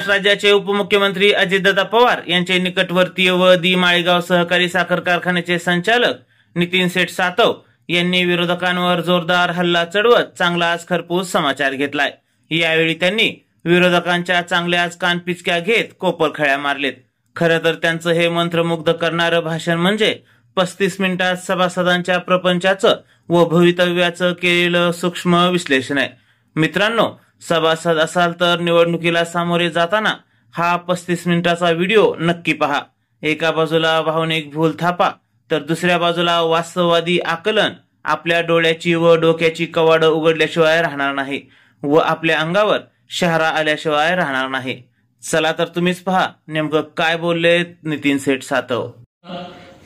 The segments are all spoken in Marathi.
महाराष्ट्र राज्याचे उपमुख्यमंत्री अजितदादा पवार यांचे निकटवर्तीय व दी माळेगाव सहकारी साखर कारखान्याचे संचालक नितीन सेठ सातव यांनी विरोधकांवर जोरदार हल्ला चढवत चांगलाच खरपूस समाचार घेतलाय। यावेळी त्यांनी विरोधकांच्या चांगल्याच कानपिचक्या घेत कोपरखळ्या मारलेत। खरं तर त्यांचं हे मंत्रमुग्ध करणारं भाषण म्हणजे 35 मिनिटात सभासदांच्या प्रपंचाचं व भवितव्याचं केलेलं सूक्ष्म विश्लेषण आहे। मित्रांनो, सभासद असाल तर निवडणुकीला सामोरे जाताना हा 35 मिनिटाचा व्हिडिओ नक्की पहा। एका बाजूला भावनिक भूल थापा तर दुसऱ्या बाजूला वास्तववादी आकलन आपल्या डोळ्याची व डोक्याची कवाडं उघडल्याशिवाय राहणार नाही व आपल्या अंगावर शहरा आल्याशिवाय राहणार नाही। चला तर तुम्हीच पहा नेमकं काय बोलले नितीन सेठ सातव।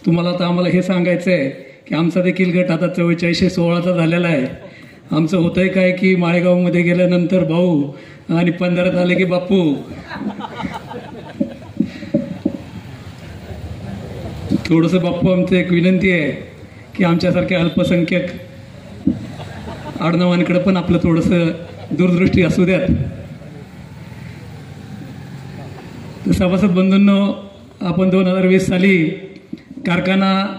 तुम्हाला तर आम्हाला हे सांगायचंय की आमचा देखील गट आता 4416चा झालेला आहे। आमचं होतंय काय की माळेगावमध्ये गेल्यानंतर भाऊ आणि 15 आले की बापू। थोडंसं बाप्पू आमचं एक विनंती आहे की आमच्यासारख्या अल्पसंख्याक आडनावांकडे पण आपलं थोडंसं दूरदृष्टी असू द्यात। तर सभासद बंधूंनो, आपण 2020 साली कारखानाच्या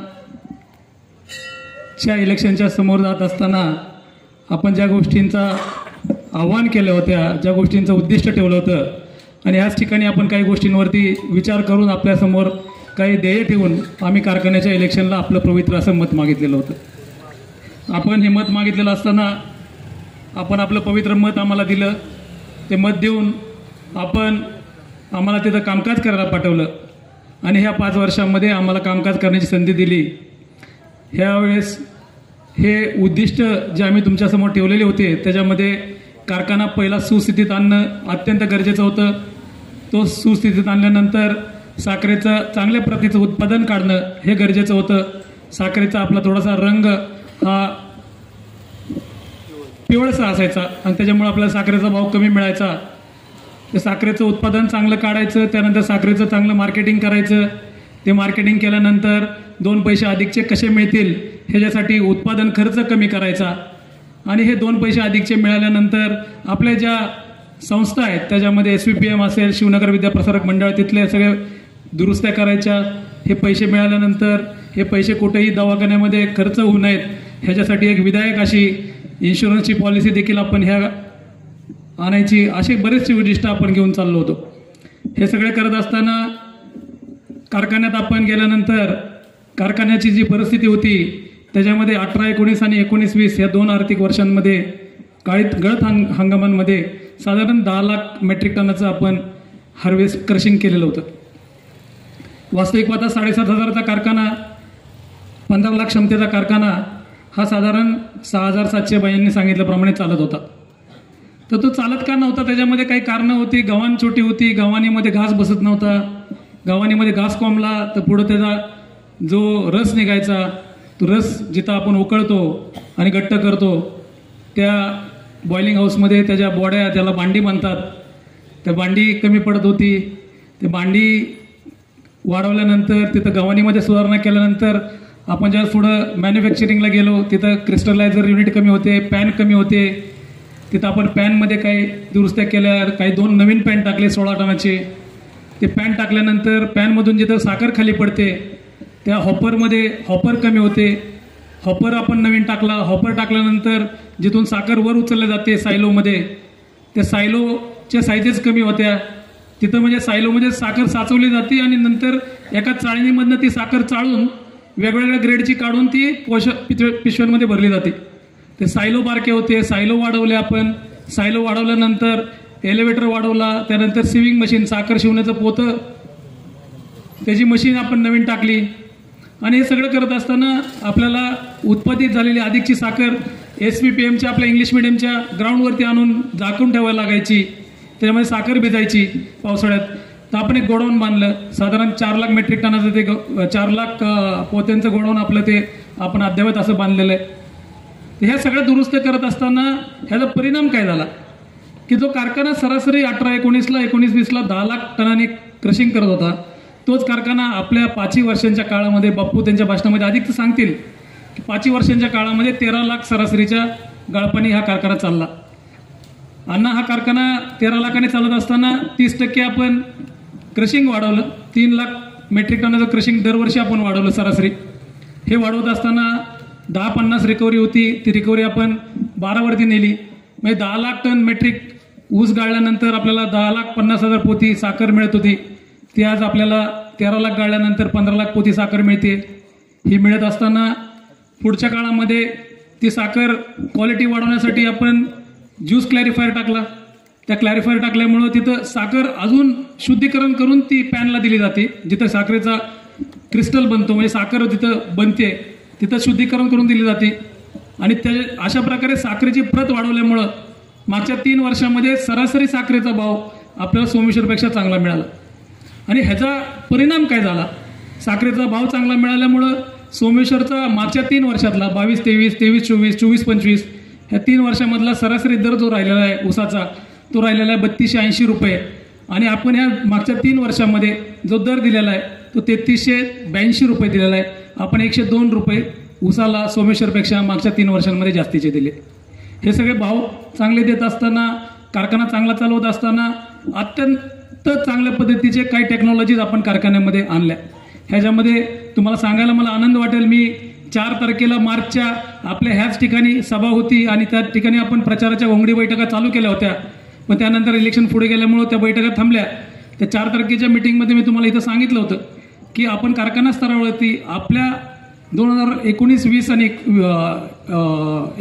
इलेक्शनच्या समोर जात असताना आपण ज्या गोष्टींचा आव्हान केलं होत्या, ज्या गोष्टींचं उद्दिष्ट ठेवलं होतं आणि याच ठिकाणी आपण काही गोष्टींवरती विचार करून आपल्यासमोर काही ध्येय ठेवून आम्ही कारखान्याच्या इलेक्शनला आपलं पवित्र असं मत मागितलेलं होतं। आपण हे मत मागितलेलं असताना आपण आपलं पवित्र मत आम्हाला दिलं। ते मत देऊन आम्हाला तिथं कामकाज करायला पाठवलं आणि ह्या 5 वर्षांमध्ये आम्हाला कामकाज करण्याची संधी दिली। ह्यावेळेस हे उद्दिष्ट जे आम्ही तुमच्यासमोर ठेवलेले होते त्याच्यामध्ये कारखाना पहिला सुस्थितीत आणणं अत्यंत गरजेचं होतं। तो सुस्थितीत आणल्यानंतर साखरेचं चांगल्या प्रतीचं उत्पादन काढणं हे गरजेचं होतं। साखरेचा आपला थोडासा रंग हा पिवळसा असायचा आणि त्याच्यामुळे आपल्याला साखरेचा भाव कमी मिळायचा। ते साखरेचं उत्पादन चांगलं काढायचं, त्यानंतर साखरेचं चांगलं मार्केटिंग करायचं। ते मार्केटिंग केल्यानंतर 2 पैसे अधिकचे कसे मिळतील ह्याच्यासाठी उत्पादन खर्च कमी करायचा आणि हे 2 पैसे अधिकचे मिळाल्यानंतर आपल्या ज्या संस्था आहेत त्याच्यामध्ये SVPM असेल, शिवनगर विद्याप्रसारक मंडळ, तिथले सगळे दुरुस्त्या करायच्या। हे पैसे मिळाल्यानंतर हे पैसे कुठेही दवाखान्यामध्ये खर्च होऊ नयेत ह्याच्यासाठी एक विधायक अशी इन्शुरन्सची पॉलिसी देखील आपण ह्या आणायची। असे बरेचसे उद्दिष्ट आपण घेऊन चाललो होतो। हे सगळे करत असताना कारखान्यात आपण गेल्यानंतर कारखान्याची जी परिस्थिती होती त्याच्यामध्ये 18-19 आणि 19-20 या 2 आर्थिक वर्षांमध्ये गळत हंगामांमध्ये साधारण 10 लाख मेट्रिक टनाचं आपण हार्वेस्ट क्रशिंग केलेलं होतं। वास्तविक पाहता 7,500चा कारखाना, 15 लाख क्षमतेचा कारखाना हा साधारण 6,700 बायांनी सांगितल्याप्रमाणे चालत होता। तर तो चालत का नव्हता? त्याच्यामध्ये काही कारणं होती। गव्हाण छोटी होती, गव्हाणीमध्ये घास बसत नव्हता, गव्हाणीमध्ये घास कोंबला तर पुढं त्याचा जो रस निघायचा तो रस जिथं आपण उकळतो आणि घट्ट करतो त्या बॉइलिंग हाऊसमध्ये त्याच्या बॉड्या, त्याला भांडी म्हणतात, त्या भांडी कमी पडत होती। ते भांडी वाढवल्यानंतर तिथं गव्हाणीमध्ये सुधारणा केल्यानंतर आपण ज्या पुढं मॅन्युफॅक्चरिंगला गेलो तिथं क्रिस्टलायझर युनिट कमी होते, पॅन कमी होते। तिथं आपण पॅनमध्ये काही दुरुस्त्या केल्या, काही 2 नवीन पॅन टाकले 16 टनाचे। ते पॅन टाकल्यानंतर पॅनमधून जिथं साखर खाली पडते त्या हॉपरमध्ये हॉपर कमी होते, हॉपर आपण नवीन टाकला। हॉपर टाकल्यानंतर जिथून साखर वर उचलली जाते सायलोमध्ये, त्या सायलोच्या साईजेस कमी होत्या। तिथं म्हणजे सायलोमध्ये साखर साचवली जाते आणि नंतर एका चाळणीमधनं ती साखर चाळून वेगवेगळ्या ग्रेडची काढून ती पिशव्यांमध्ये भरली जाते। ते सायलो बारके होते, सायलो वाढवले आपण। सायलो वाढवल्यानंतर एलिव्हेटर वाढवला, त्यानंतर सिविंग मशीन, साखर शिवण्याचं पोतं, त्याची मशीन आपण नवीन टाकली आणि हे सगळं करत असताना आपल्याला उत्पादित झालेली अधिकची साखर SVPMच्या आपल्या इंग्लिश मिडियमच्या ग्राउंडवरती आणून झाकून ठेवायला लागायची। त्याच्यामध्ये साखर भिजायची पावसाळ्यात। तर आपण एक गोडाऊन बांधलं, साधारण 4 लाख मेट्रिक टनाचं ते 4 लाख पोत्यांचं गोडाऊन आपलं ते आपण अद्यावत असं बांधलेलं आहे। तर ह्या सगळ्या दुरुस्त करत असताना ह्याचा परिणाम काय झाला की जो कारखाना सरासरी 18-19ला 19-20ला 10 लाख टनांनी क्रशिंग करत होता, तोच कारखाना आपल्या 5 वर्षांच्या काळामध्ये, बाप्पू त्यांच्या भाषणामध्ये अधिक सांगतील की 5 वर्षांच्या काळामध्ये 13 लाख सरासरीच्या गाळपाने हा कारखाना चालला। अण्णा हा कारखाना 13 लाखाने चालत असताना 30% आपण क्रशिंग वाढवलं. 3 लाख मेट्रिक टनाचं क्रशिंग दरवर्षी आपण वाढवलं सरासरी. हे वाढवत असताना 10-50 रिकव्हरी होती, ती रिकव्हरी आपण 12वरती नेली. म्हणजे 10 लाख टन मेट्रिक ऊस गाळल्यानंतर आपल्याला 10,50,000 पोती साखर मिळत होती, ती आज आपल्याला 13 लाख गाळल्यानंतर 15 लाख पोती साखर मिळते. ही मिळत असताना पुढच्या काळामध्ये ती साखर क्वालिटी वाढवण्यासाठी आपण ज्यूस क्लॅरिफायर टाकला. त्या क्लॅरिफायर टाकल्यामुळं तिथं साखर अजून शुद्धीकरण करून ती पॅनला दिली जाते. जिथं साखरेचा क्रिस्टल बनतो म्हणजे साखर तिथं बनते तिथं शुद्धीकरण करून दिली जाते. आणि त्या अशा प्रकारे साखरेची प्रत वाढवल्यामुळं मागच्या 3 वर्षामध्ये सरासरी साखरेचा भाव आपल्याला सोमेश्वरपेक्षा चांगला मिळाला. आणि ह्याचा परिणाम काय झाला? साखरेचा भाव चांगला मिळाल्यामुळं सोमेश्वरचा मागच्या 3 वर्षातला 22-23, 23-24, 24-25 ह्या 3 वर्षामधला सरासरी दर जो राहिलेला आहे ऊसाचा तो राहिलेला आहे 3280 रुपये. आणि आपण ह्या मागच्या 3 वर्षामध्ये जो दर दिलेला आहे तो 3382 रुपये दिलेला आहे. आपण 102 रुपये ऊसाला सोमेश्वरपेक्षा मागच्या 3 वर्षांमध्ये जास्तीचे दिले. हे सगळे भाव चांगले देत असताना, कारखाना चांगला चालवत असताना अत्यंत चांगल्या पद्धतीचे काही टेक्नॉलॉजीज आपण कारखान्यामध्ये आणल्या. ह्याच्यामध्ये तुम्हाला सांगायला मला आनंद वाटेल, मी 4 तारखेला मार्चच्या आपल्या ह्याच ठिकाणी सभा होती आणि त्या ठिकाणी आपण प्रचाराच्या घोंगडी बैठका चालू केल्या होत्या. पण त्यानंतर इलेक्शन पुढे गेल्यामुळं त्या बैठका थांबल्या. त्या 4 तारखेच्या मिटिंगमध्ये मी तुम्हाला इथं सांगितलं होतं की आपण कारखाना स्तरावरती आपल्या 2019-20 आणि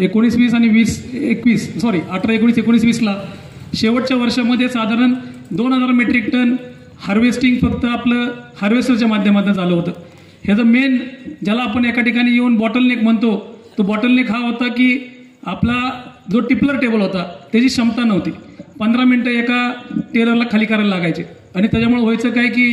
19-20 आणि 20-21 सॉरी 18-19-19-20ला शेवटच्या वर्षामध्ये साधारण 2000 मेट्रिक टन हार्वेस्टिंग फक्त आपलं हार्वेस्टरच्या माध्यमातून झालं होतं. ह्याचं मेन ज्याला आपण एका ठिकाणी येऊन बॉटलनेक म्हणतो, तो बॉटलनेक हा होता की आपला जो टिपलर टेबल होता त्याची क्षमता नव्हती. 15 मिनिटं एका टेलरला खाली करायला लागायचे. आणि त्याच्यामुळे व्हायचं काय की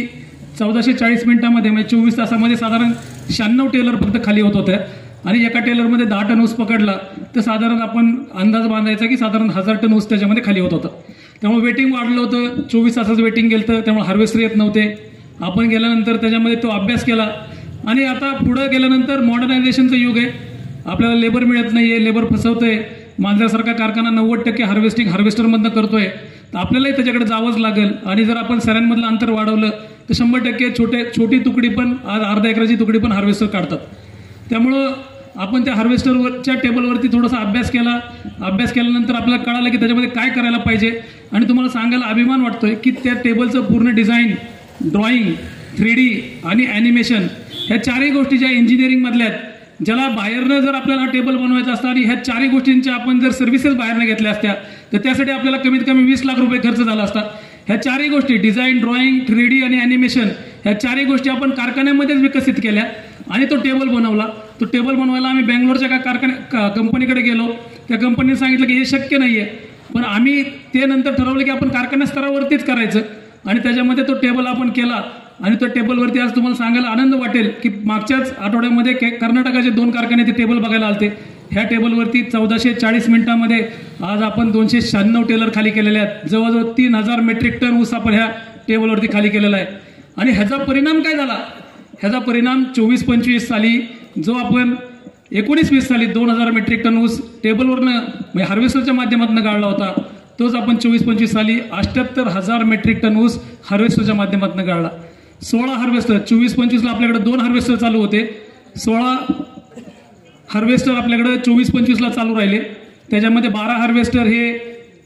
1440 मिनिटामध्ये म्हणजे 24 तासामध्ये साधारण 96 टेलर फक्त खाली होत होत्या. आणि एका टेलरमध्ये 10 टन ऊस पकडला तर साधारण आपण अंदाज बांधायचा की साधारण 1000 टन ऊस त्याच्यामध्ये खाली होत होता. त्यामुळे वेटिंग वाढलं होतं. 24 तासाचं वेटिंग गेलं होतं, त्यामुळे हार्वेस्टर येत नव्हते. आपण गेल्यानंतर त्याच्यामध्ये तो अभ्यास केला. आणि आता पुढं गेल्यानंतर मॉडर्नायझेशनचं युग आहे. आपल्याला लेबर मिळत नाही आहे, लेबर फसवतंय. माझ्यासारखा कारखाना 90% हार्वेस्टिंग हार्वेस्टरमधनं करतोय, तर आपल्यालाही त्याच्याकडे जावंच लागेल. आणि जर आपण सऱ्यांमधलं अंतर वाढवलं तर 100% छोटी तुकडी पण आज अर्धा एकराची तुकडी पण हार्वेस्टर काढतात. त्यामुळं आपण त्या हार्वेस्टरवरच्या टेबलवरती थोडासा अभ्यास केला. अभ्यास केल्यानंतर आपल्याला कळालं की त्याच्यामध्ये काय करायला पाहिजे. आणि तुम्हाला सांगायला अभिमान वाटतोय की त्या टेबलचं पूर्ण डिझाईन, ड्रॉइंग, 3D आणि ॲनिमेशन ह्या 4ही गोष्टी ज्या इंजिनिअरिंगमधल्या आहेत, ज्याला बाहेरनं जर आपल्याला हा टेबल बनवायचा असता आणि ह्या 4ही गोष्टींच्या आपण जर सर्व्हिसेस बाहेरनं घेतल्या असत्या तर त्यासाठी आपल्याला कमीत कमी 20 लाख रुपये खर्च झाला असता. ह्या 4ही गोष्टी डिझाईन, ड्रॉइंग, 3D आणि ॲनिमेशन ह्या 4ही गोष्टी आपण कारखान्यामध्येच विकसित केल्या आणि तो टेबल बनवला. तो टेबल बनवायला आम्ही बेंगलोरच्या कंपनीकडे गेलो. त्या कंपनीने सांगितलं की हे शक्य नाही आहे. पण आम्ही ते नंतर ठरवलं की आपण कारखाना स्तरावरतीच करायचं आणि त्याच्यामध्ये तो टेबल आपण केला. आणि त्या टेबलवरती आज तुम्हाला सांगायला आनंद वाटेल की मागच्याच आठवड्यामध्ये कर्नाटकाचे 2 कारखाने ते टेबल बघायला आलते. ह्या टेबलवरती 1440 मिनिटांमध्ये आज आपण 296 टेलर खाली केलेले आहेत. जवळजवळ 3000 मेट्रिक टन ऊस आपण ह्या टेबलवरती खाली केलेला आहे. आणि ह्याचा परिणाम काय झाला? ह्याचा परिणाम 24-25 साली जो आपण 19-20 साली 2000 मेट्रिक टन ऊस टेबलवरनं म्हणजे हार्वेस्टरच्या माध्यमातून गाळला होता, तोच आपण 24-25 साली 78,000 मेट्रिक टन ऊस हार्वेस्टरच्या माध्यमातून गाळला. 16 हार्वेस्टर 24-25ला आपल्याकडे 2 हार्वेस्टर चालू होते. 16 हार्वेस्टर आपल्याकडे 24-25ला चालू राहिले. त्याच्यामध्ये 12 हार्वेस्टर हे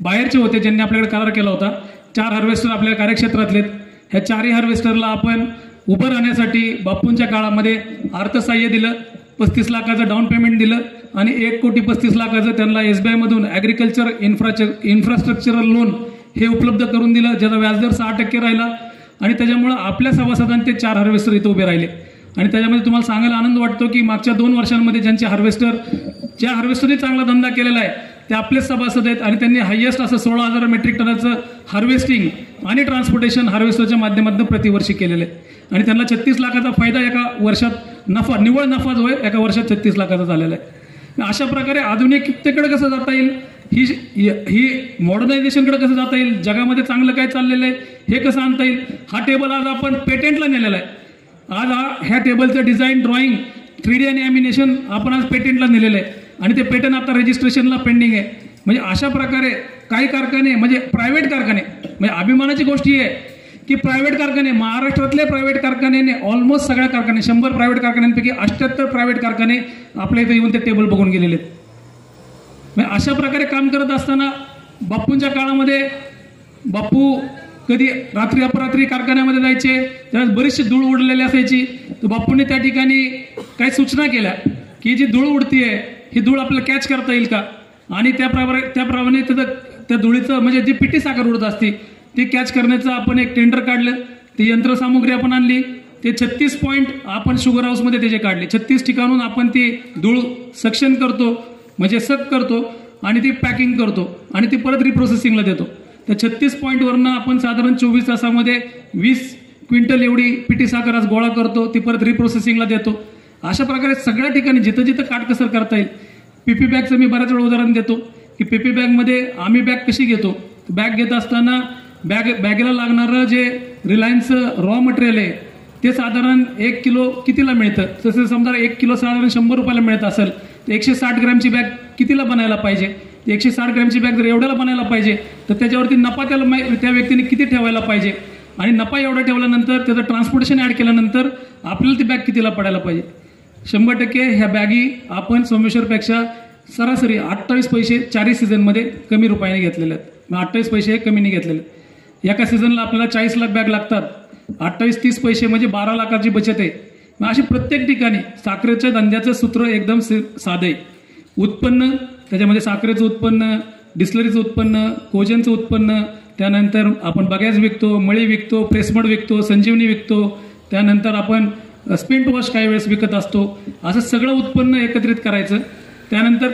बाहेरचे होते ज्यांनी आपल्याकडे करार केला होता. 4 हार्वेस्टर आपल्या कार्यक्षेत्रातलेत. ह्या 4ही हार्वेस्टरला आपण उभं राहण्यासाठी बापूंच्या काळामध्ये अर्थसहाय्य दिलं. 35 लाखाचं डाऊन पेमेंट दिलं आणि 1,35,00,000 त्यांना SBI मधून ॲग्रिकल्चर इन्फ्रास्ट्रक्चरल लोन हे उपलब्ध करून दिलं, ज्याचा व्याजदर 6% राहिला. आणि त्याच्यामुळं आपल्या सभासदांचे 4 हार्वेस्टर इथं उभे राहिले. आणि त्याच्यामध्ये तुम्हाला सांगायला आनंद वाटतो की मागच्या 2 वर्षांमध्ये ज्या हार्वेस्टरने चांगला धंदा केलेला आहे ते आपलेच सभासद आहेत. आणि त्यांनी हायएस्ट असं 16,000 मेट्रिक टनाचं हार्वेस्टिंग आणि ट्रान्सपोर्टेशन हार्वेस्टरच्या माध्यमातून प्रतिवर्षी केलेलं आहे. आणि त्यांना 36 लाखाचा फायदा एका वर्षात नफा, निव्वळ नफा जो आहे एका वर्षात 36 लाखाचा झालेला आहे. अशा प्रकारे आधुनिकतेकडे कसं जाता येईल, ही मॉडर्नायझेशनकडे कसं जाता येईल, जगामध्ये चांगलं काय चाललेलं आहे हे कसं आणता येईल, हा टेबल आज आपण पेटेंटला नेलेला आहे. आज ह्या टेबलचं डिझाईन, ड्रॉइंग, 3D आणि ॲनिमेशन आपण आज पेटेंटला नेलेलं आहे. आणि ते पेटंट आता रजिस्ट्रेशनला पेंडिंग आहे. म्हणजे अशा प्रकारे काही कारखाने म्हणजे प्रायव्हेट कारखाने, म्हणजे अभिमानाची गोष्ट ही आहे की प्रायव्हेट कारखाने, महाराष्ट्रातले प्रायव्हेट कारखान्याने ऑलमोस्ट सगळ्या कारखाने 100 प्रायव्हेट कारखान्यांपैकी 78 प्रायव्हेट कारखाने आपल्या इथे येऊन ते टेबल बघून गेलेले आहेत. म्हणजे अशा प्रकारे काम करत असताना बापूंच्या काळामध्ये बापू कधी रात्री अपरात्री कारखान्यामध्ये जायचे, त्यावेळेस बरीचशी धूळ उडलेली असायची. तर बापूंनी त्या ठिकाणी काही सूचना केल्या की जी धूळ उडतीये ही धूळ आपल्याला कॅच करता येईल का, आणि त्याप्रमाणे त्या धुळीचं म्हणजे जी पिठी साखर उडत असते ती कॅच करण्याचं आपण एक टेंडर काढलं. ती यंत्रसामुग्री आपण आणली. ते 36 पॉईंट आपण शुगर हाऊसमध्ये त्याचे काढले. 36 ठिकाणून आपण ती धूळ सक्शन करतो, म्हणजे सक करतो आणि ती पॅकिंग करतो आणि ती परत रिप्रोसेसिंगला देतो. त्या 36 पॉईंटवरनं आपण साधारण 24 तासामध्ये 20 क्विंटल एवढी पिठी साखर आज गोळा करतो, ती परत रिप्रोसेसिंगला देतो. अशा प्रकारे सगळ्या ठिकाणी जिथं जिथं काटकसर करता येईल. पीपी बॅगचं मी बऱ्याच वेळा उदाहरण देतो की पीपी बॅगमध्ये आम्ही बॅग कशी घेतो, बॅग घेत असताना बॅगेला लागणारं जे रिलायन्सचं रॉ मटेरियल आहे ते साधारण 1 किलो कितीला मिळतं, तसं समजा 1 किलो साधारण 100 रुपयाला मिळत असेल तर 160 ग्रॅमची बॅग कितीला बनायला पाहिजे. 160 ग्रॅमची बॅग जर एवढ्याला बनायला पाहिजे तर त्याच्यावरती नफा त्या व्यक्तीने किती ठेवायला पाहिजे, आणि नफा एवढा ठेवल्यानंतर त्याचं ट्रान्सपोर्टेशन ॲड केल्यानंतर आपल्याला ती बॅग कितीला पडायला पाहिजे. 100% ह्या बॅगी आपण सोमेश्वरपेक्षा सरासरी 28 पैसे 4 सीझनमध्ये कमी रुपयाने घेतलेले आहेत. 28 पैसे कमीने घेतलेले. एका सीझनला आपल्याला 40 लाख बॅग लागतात. 28-30 पैसे म्हणजे 12 लाखाची बचत आहे. मग अशी प्रत्येक ठिकाणी साखरेच्या धंद्याचं सूत्र एकदम साधं आहे. उत्पन्न, त्याच्यामध्ये साखरेचं उत्पन्न, डिस्लरीचं उत्पन्न, कोजनचं उत्पन्न, त्यानंतर आपण बगॅस विकतो, मळी विकतो, प्रेसमड विकतो, संजीवनी विकतो, त्यानंतर आपण स्पिंट वॉश काही वेळेस विकत असतो. असं सगळं उत्पन्न एकत्रित करायचं. त्यानंतर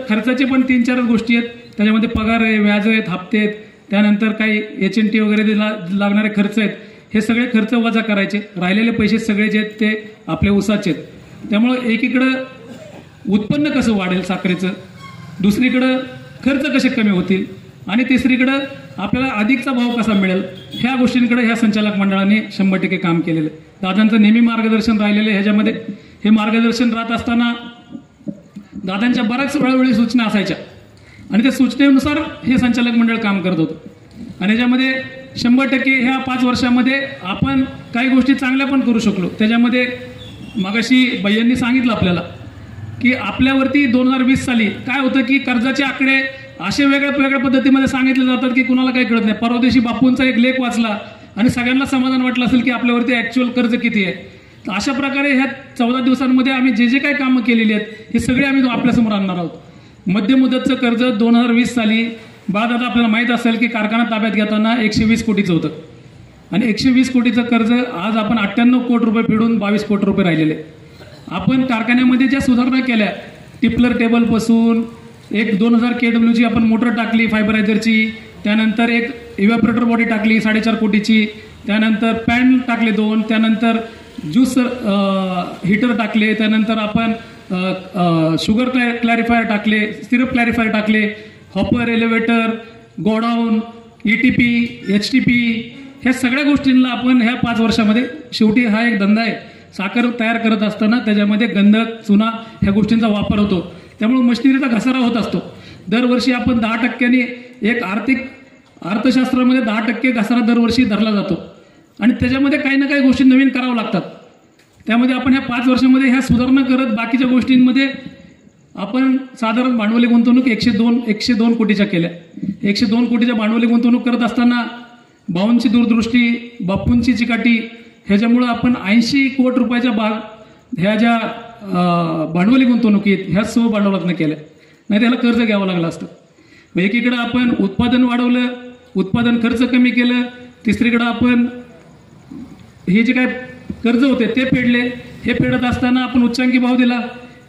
खर्चाचे पण 3-4 गोष्टी आहेत. त्याच्यामध्ये पगार आहे, व्याज आहेत, हप्ते आहेत, त्यानंतर काही HNT वगैरे लागणारे खर्च आहेत. हे सगळे खर्च वजा करायचे. राहिलेले पैसे सगळे जे आहेत ते आपल्या उसाचे आहेत. त्यामुळं एकीकडं उत्पन्न कसं वाढेल साखरेचं, दुसरीकडं खर्च कसे कमी होतील, आणि तिसरीकडं आपल्याला अधिकचा भाव कसा मिळेल, ह्या गोष्टींकडे ह्या संचालक मंडळाने 100% काम केलेलं आहे. दादांचं नेहमी मार्गदर्शन राहिलेलं आहे. ह्याच्यामध्ये हे मार्गदर्शन राहत असताना दादांच्या बऱ्याच वेळोवेळी सूचना असायच्या आणि त्या सूचनेनुसार हे संचालक मंडळ काम करत होतं. आणि ह्याच्यामध्ये 100% ह्या 5 वर्षामध्ये आपण काही गोष्टी चांगल्या पण करू शकलो. त्याच्यामध्ये मगाशी भैयांनी सांगितलं आपल्याला की आपल्यावरती 2020 साली काय होतं की कर्जाचे आकडे असे वेगळ्या पद्धतीमध्ये सांगितले जातात की कुणाला काही कळत नाही. परवा दिवशी बापूंचा एक लेख वाचला आणि सगळ्यांना समाधान वाटलं असेल की आपल्यावरती ॲक्च्युअल कर्ज किती आहे. तर अशा प्रकारे ह्या 14 दिवसांमध्ये आम्ही जे काही कामं केलेली आहेत हे सगळे आम्ही आपल्यासमोर आणणार आहोत. मध्य मुदतचं कर्ज 2020 साली बाळदादा आपल्याला माहीत असेल की कारखाना ताब्यात घेताना 120 कोटीचं होतं, आणि 120 कोटीचं कर्ज आज आपण 98 कोटी रुपये फेडून 22 कोटी रुपये राहिलेले. आपण कारखान्यामध्ये ज्या सुधारणा केल्या, टिपलर टेबलपासून एक 2000 KWची आपण मोटर टाकली फायबरायझरची, त्यानंतर एक इव्हॅपोरेटर बॉडी टाकली 4.5 कोटीची, त्यानंतर पॅन टाकले 2, त्यानंतर ज्यूस हीटर टाकले, त्यानंतर आपण शुगर क्लॅरिफायर टाकले, सिरप क्लॅरिफायर टाकले, hopper, elevator, godown, ETP, HTP, ह्या सगळ्या गोष्टींना आपण ह्या 5 वर्षामध्ये, शेवटी हा एक धंदा आहे. साखर तयार करत असताना त्याच्यामध्ये गंधक, चुना ह्या गोष्टींचा वापर होतो. त्यामुळे मशिनरीचा घसारा होत असतो. दरवर्षी आपण 10%नी एक अर्थशास्त्रामध्ये 10% घसारा दरवर्षी धरला जातो, आणि त्याच्यामध्ये काही ना काही गोष्टी नवीन कराव्या लागतात. त्यामध्ये आपण ह्या 5 वर्षामध्ये ह्या सुधारणा करत बाकीच्या गोष्टींमध्ये आपण साधारण भांडवली गुंतवणूक 102 कोटीच्या केल्या. 102 कोटीच्या भांडवली गुंतवणूक करत असताना भाऊंची दूरदृष्टी, बापूंची चिकाटी, ह्याच्यामुळं आपण 80 कोटी रुपयाच्या ह्या ज्या भांडवली गुंतवणुकीत ह्या सर्व भांडवलातनं केल्या, नाही त्याला कर्ज घ्यावं लागलं असतं. मग एकीकडं आपण उत्पादन वाढवलं, उत्पादन खर्च कमी केलं, तिसरीकडं आपण हे जे काय कर्ज होते ते फेडले. हे फेडत असताना आपण उच्चांकी भाव दिला.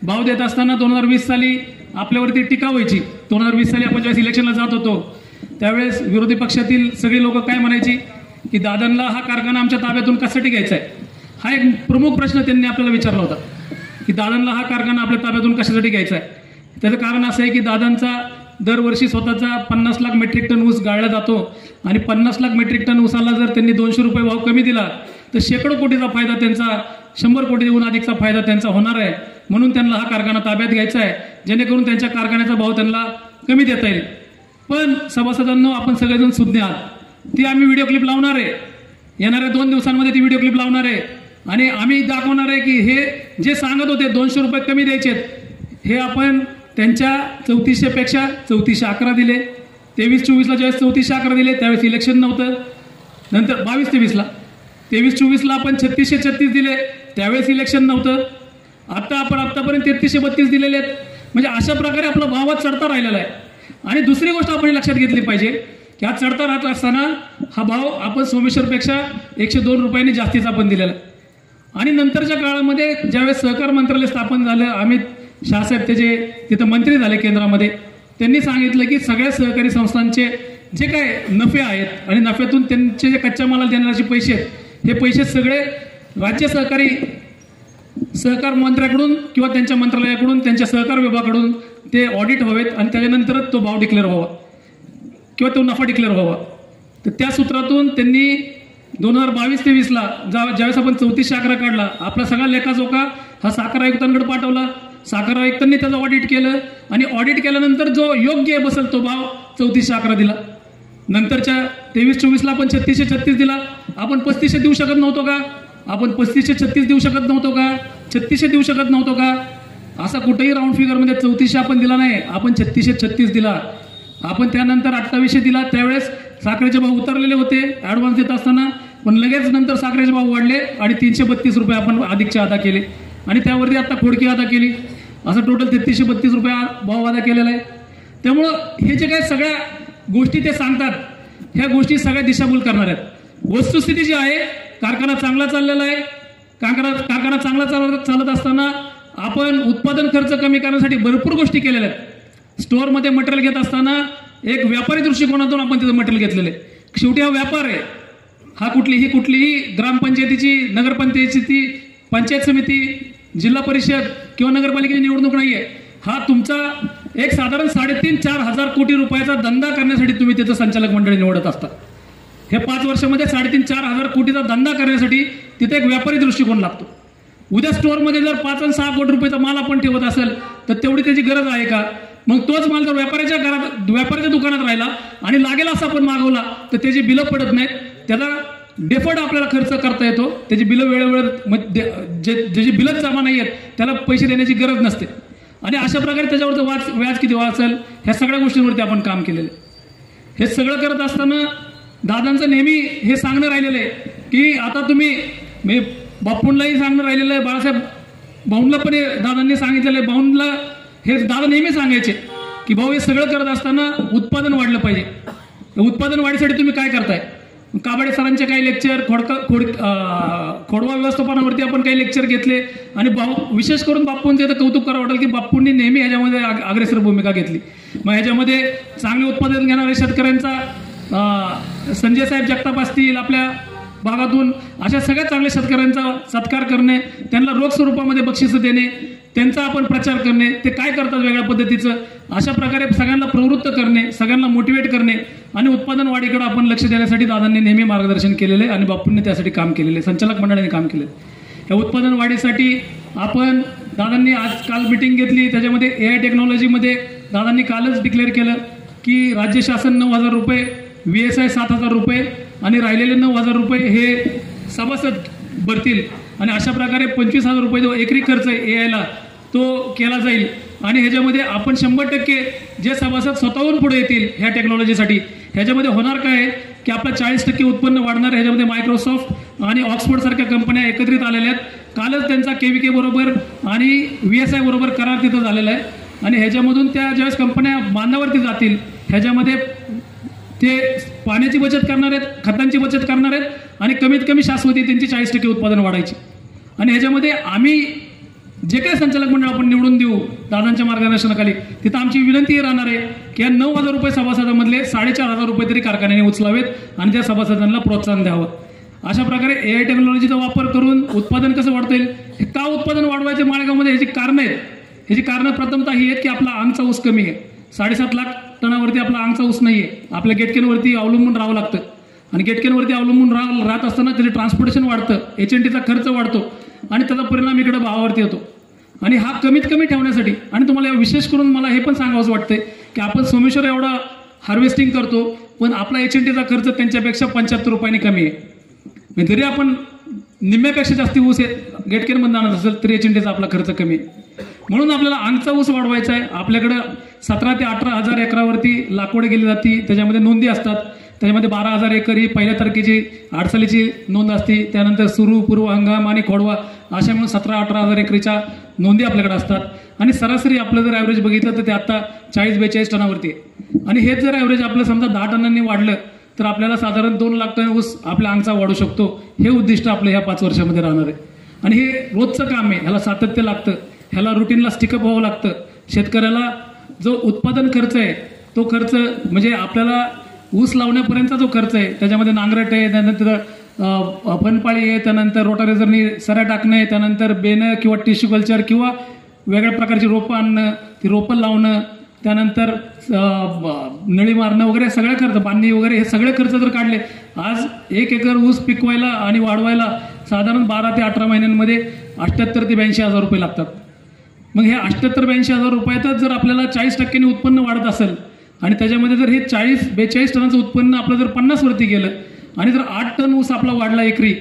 भाव देत असताना 2020 साली आपल्यावरती टीका व्हायची. 2020 साली आपण ज्यावेळेस इलेक्शनला जात होतो त्यावेळेस विरोधी पक्षातील सगळी लोक काय म्हणायची की दादांना हा कारखाना आमच्या ताब्यातून कशासाठी घ्यायचा आहे. हा एक प्रमुख प्रश्न त्यांनी आपल्याला विचारला होता की दादांना हा कारखाना आपल्या ताब्यातून कशासाठी घ्यायचा आहे. त्याचं कारण असं आहे की दादांचा दरवर्षी स्वतःचा 50 लाख मेट्रिक टन ऊस गाळला जातो, आणि 50 लाख मेट्रिक टन ऊसाला जर त्यांनी 200 रुपये भाव कमी दिला तर शेकडो कोटीचा फायदा त्यांचा, 100 कोटीहून अधिकचा फायदा त्यांचा होणार आहे. म्हणून त्यांना हा कारखाना ताब्यात घ्यायचा आहे, जेणेकरून त्यांच्या कारखान्याचा भाव त्यांना कमी देता येईल. पण सभासदांनो, आपण सगळेजण सुज्ञ आहात. ती आम्ही व्हिडिओ क्लिप लावणार आहे, येणाऱ्या 2 दिवसांमध्ये ती व्हिडिओ क्लिप लावणार आहे आणि आम्ही दाखवणार आहे की हे जे सांगत होते 200 रुपये कमी द्यायचे, हे आपण त्यांच्या 3400पेक्षा 3411 दिले. 23-24ला ज्यावेळेस 3411 दिले त्यावेळेस इलेक्शन नव्हतं. नंतर 22-23ला 23-24ला आपण 3636 दिले त्यावेळेस इलेक्शन नव्हतं. आता आपण आतापर्यंत 3332 दिलेले आहेत. म्हणजे अशा प्रकारे आपला भावात चढता राहिलेला आहे. आणि दुसरी गोष्ट आपण लक्षात घेतली पाहिजे की हा चढता राहत असताना हा भाव आपण सोमेश्वरपेक्षा 102 रुपयांनी जास्तीचा आपण दिलेला आहे. आणि नंतरच्या काळामध्ये ज्यावेळेस सहकार मंत्रालय स्थापन झालं, अमित शहासाहेब त्याचे तिथं मंत्री झाले केंद्रामध्ये, त्यांनी सांगितलं की सगळ्या सहकारी संस्थांचे जे काय नफे आहेत आणि नफ्यातून त्यांचे जे कच्च्या मालाला देणारे पैसे आहेत, हे पैसे सगळे राज्य सहकार मंत्र्याकडून किंवा त्यांच्या मंत्रालयाकडून, त्यांच्या सहकार विभागाकडून ते ऑडिट व्हावेत आणि त्याच्यानंतरच तो भाव डिक्लेअर व्हावा किंवा तो नफा डिक्लेअर व्हावा. तर त्या सूत्रातून त्यांनी 2022-23ला ज्यावेळेस आपण 3411 काढला, आपला सगळा लेखाजोखा हा साखर आयुक्तांकडे पाठवला. साखर आयुक्तांनी त्याचं ऑडिट केलं आणि ऑडिट केल्यानंतर जो योग्य बसेल तो भाव 3411 दिला. नंतरच्या 23-24ला आपण 3636 दिला. आपण 3500 देऊ शकत नव्हतो का? आपण 3536 देऊ शकत नव्हतो का? 3600 देऊ शकत नव्हतो का? असा कुठेही राऊंड फिगरमध्ये 3400 आपण दिला नाही, आपण 3636 दिला. आपण त्यानंतर 2800 दिला. त्यावेळेस साखरेचे भाव उतरलेले होते ॲडव्हान्स देत असताना, पण लगेच नंतर साखरेचे भाव वाढले आणि 332 रुपये आपण अधिकचे अदा केले आणि त्यावरती आता खोडकी अदा केली. असं टोटल 3332 रुपये भाव अदा केलेला आहे. त्यामुळं हे जे काही सगळ्या गोष्टी ते सांगतात, ह्या गोष्टी सगळ्या दिशाभूल करणार आहेत. वस्तुस्थिती जी आहे, कारखाना चांगला चाललेला आहे. कारखाना चांगला चालत असताना आपण उत्पादन खर्च कमी करण्यासाठी भरपूर गोष्टी केलेल्या आहेत. स्टोअरमध्ये मटेरियल घेत असताना एक व्यापारी दृष्टिकोनातून आपण तिथं मटेरियल घेतलेलं आहे. शेवटी हा व्यापार आहे. हा कुठलीही ग्रामपंचायतीची, नगरपंचायतीची, पंचायत समिती, जिल्हा परिषद किंवा नगरपालिकेची निवडणूक नाहीये. हा तुमचा एक साधारण 3.5-4 हजार कोटी रुपयाचा धंदा करण्यासाठी तुम्ही तिथं संचालक मंडळी निवडत असता. हे 5 वर्षामध्ये 3.5-4 हजार कोटीचा धंदा करण्यासाठी तिथे एक व्यापारी दृष्टिकोन लागतो. उद्या स्टोअरमध्ये जर 5 आणि 6 कोटी रुपयाचा माल आपण ठेवत असेल तर तेवढी त्याची गरज आहे का? मग तोच माल जर व्यापाऱ्याच्या दुकानात राहिला आणि लागेल असं आपण मागवला तर त्याची बिलं पडत नाहीत. त्याला डेफर्ड आपल्याला खर्च करता येतो. त्याची बिलं वेळेवर ज्याची बिलच जमा नाही आहेत त्याला पैसे देण्याची गरज नसते. आणि अशा प्रकारे त्याच्यावरचं व्याज किती वाचेल ह्या सगळ्या गोष्टींवरती आपण काम केलेलं आहे. हे सगळं करत असताना दादांचं नेहमी हे सांगणं राहिलेलं आहे की आता तुम्ही बापूंलाही सांगणं राहिलेलं आहे, बाळासाहेब भाऊंला पण दादांनी सांगितलेलं आहे. भाऊंला हे दादा नेहमी सांगायचे की भाऊ हे सगळं करत असताना उत्पादन वाढलं पाहिजे. उत्पादन वाढीसाठी तुम्ही काय करताय? काबाडे सरांचे काही लेक्चर, खोडवा व्यवस्थापनावरती आपण काही लेक्चर घेतले आणि विशेष करून बापूंचं कौतुक करावं वाटेल की बापूंनी नेहमी ह्याच्यामध्ये अग्रेसर भूमिका घेतली. मग ह्याच्यामध्ये चांगले उत्पादन घेणाऱ्या शेतकऱ्यांचा संजय साहेब जगताप असतील आपल्या भागातून, अशा सगळ्या चांगल्या शेतकऱ्यांचा सत्कार करणे, त्यांना रोख स्वरूपामध्ये बक्षिसं देणे, त्यांचा आपण प्रचार करणे, ते काय करतात वेगळ्या पद्धतीचं, अशा प्रकारे सगळ्यांना प्रवृत्त करणे, सगळ्यांना मोटिवेट करणे आणि उत्पादन वाढीकडे आपण लक्ष देण्यासाठी दादांनी नेहमी मार्गदर्शन केलेले आणि बापूंनी त्यासाठी काम केलेले, संचालक मंडळाने काम केले. या उत्पादन वाढीसाठी आपण दादांनी काल मीटिंग घेतली. त्याच्यामध्ये AI टेक्नॉलॉजीमध्ये दादांनी कालच डिक्लेअर केलं की राज्य शासन 9,000 रुपये, VSI 7,000 रुपये आणि राहिलेले 9,000 रुपये हे सभासद भरतील आणि अशा प्रकारे 25,000 रुपये जो एकरी खर्च आहे AIला तो केला जाईल. आणि ह्याच्यामध्ये आपण 100% जे सभासद स्वतःहून पुढे येतील ह्या टेक्नॉलॉजीसाठी, ह्याच्यामध्ये होणार काय आहे की आपलं 40% उत्पन्न वाढणार. ह्याच्यामध्ये मायक्रोसॉफ्ट आणि ऑक्सफोर्ड सारख्या कंपन्या एकत्रित आलेल्या आहेत. कालच त्यांचा KVK बरोबर आणि VSI बरोबर करार तिथं झालेला आहे आणि ह्याच्यामधून त्या ज्यावेळेस कंपन्या बांधावरती जातील ह्याच्यामध्ये ते पाण्याची बचत करणार आहेत, खतांची बचत करणार आहेत आणि कमीत कमी शाश्वती त्यांची 40% उत्पादन वाढायची. आणि ह्याच्यामध्ये आम्ही जे काही संचालक मंडळ आपण निवडून देऊ दादांच्या मार्गदर्शनाखाली, तिथं आमची विनंती राहणार आहे की या 9,000 रुपये सभासदामधले 4,500 रुपये तरी कारखान्याने उचलावेत आणि त्या सभासदांना प्रोत्साहन द्यावं. अशा प्रकारे AI टेक्नॉलॉजीचा वापर करून उत्पादन कसं वाढता येईल, हे का उत्पादन वाढवायचे माळेगावमध्ये ह्याची कारणं आहेत. ह्याची कारणं प्रथमतः ही आहेत की आपला आंगचा ऊस कमी आहे. 7.5 लाख टनावरती आपला आंगचा ऊस नाही आहे. आपल्या गेटकेनवरती अवलंबून राहावं लागतं आणि गेटकेनवरती अवलंबून राहत असताना त्याचे ट्रान्सपोर्टेशन वाढतं, HNTचा खर्च वाढतो आणि त्याचा परिणाम इकडे भावावरती येतो. आणि हा कमीत कमी ठेवण्यासाठी आणि तुम्हाला विशेष करून मला हे पण सांगावंसं वाटतंय की आपण सोमेश्वर एवढा हार्वेस्टिंग करतो पण आपला HNTचा खर्च त्यांच्यापेक्षा 75 रुपयांनी कमी आहे. जरी आपण निम्म्यापेक्षा जास्ती ऊस गेटकेरमधून आणत असेल तरी HNTचा आपला खर्च कमी आहे. म्हणून आपल्याला अंगचा ऊस वाढवायचा आहे. आपल्याकडं 17 ते 18 हजार एकरावरती लागवड केली जाते. त्याच्यामध्ये नोंदी असतात. त्याच्यामध्ये 12,000 एकर ही पहिल्या तारखेची आडसालीची नोंद असते. त्यानंतर सुरू, पूर्व हंगाम आणि खोडवा अशा मिळून 17-18 हजार एकरीच्या नोंदी आपल्याकडे असतात. आणि सरासरी आपलं जर ॲव्हरेज बघितलं तर ते आता 40-42 टनावरती आहे. आणि हेच जर ॲव्हरेज आपलं समजा 10 टनांनी वाढलं तर आपल्याला साधारण 2 लाख टन ऊस आपल्या अंगचा वाढू शकतो. हे उद्दिष्ट आपलं ह्या 5 वर्षामध्ये राहणार आहे. आणि हे रोजचं काम आहे. ह्याला सातत्य लागतं. ह्याला रुटीनला स्टिकअप व्हावं लागतं. शेतकऱ्याला जो उत्पादन खर्च आहे तो खर्च म्हणजे आपल्याला ऊस लावण्यापर्यंतचा जो खर्च आहे त्याच्यामध्ये नांगरट आहे, त्यानंतर फनपाळी आहे, त्यानंतर रोटारेझरनी सऱ्या टाकणं आहे, त्यानंतर बेनं किंवा टिश्यू कल्चर किंवा वेगळ्या प्रकारची रोपं आणणं, ती रोपं लावणं, त्यानंतर नळी मारणं वगैरे सगळे खर्च, बांधणी वगैरे हे सगळे खर्च जर काढले आज 1 एकर ऊस पिकवायला आणि वाढवायला साधारण 12 ते 18 महिन्यांमध्ये 78 ते 82 हजार रुपये लागतात. मग हे 78-82 हजार रुपयातच जर आपल्याला 40% उत्पन्न वाढत असेल आणि त्याच्यामध्ये जर हे 40-42 टनाचं उत्पन्न आपलं जर 50 वरती गेलं आणि जर 8 टन ऊस आपला वाढला एकरी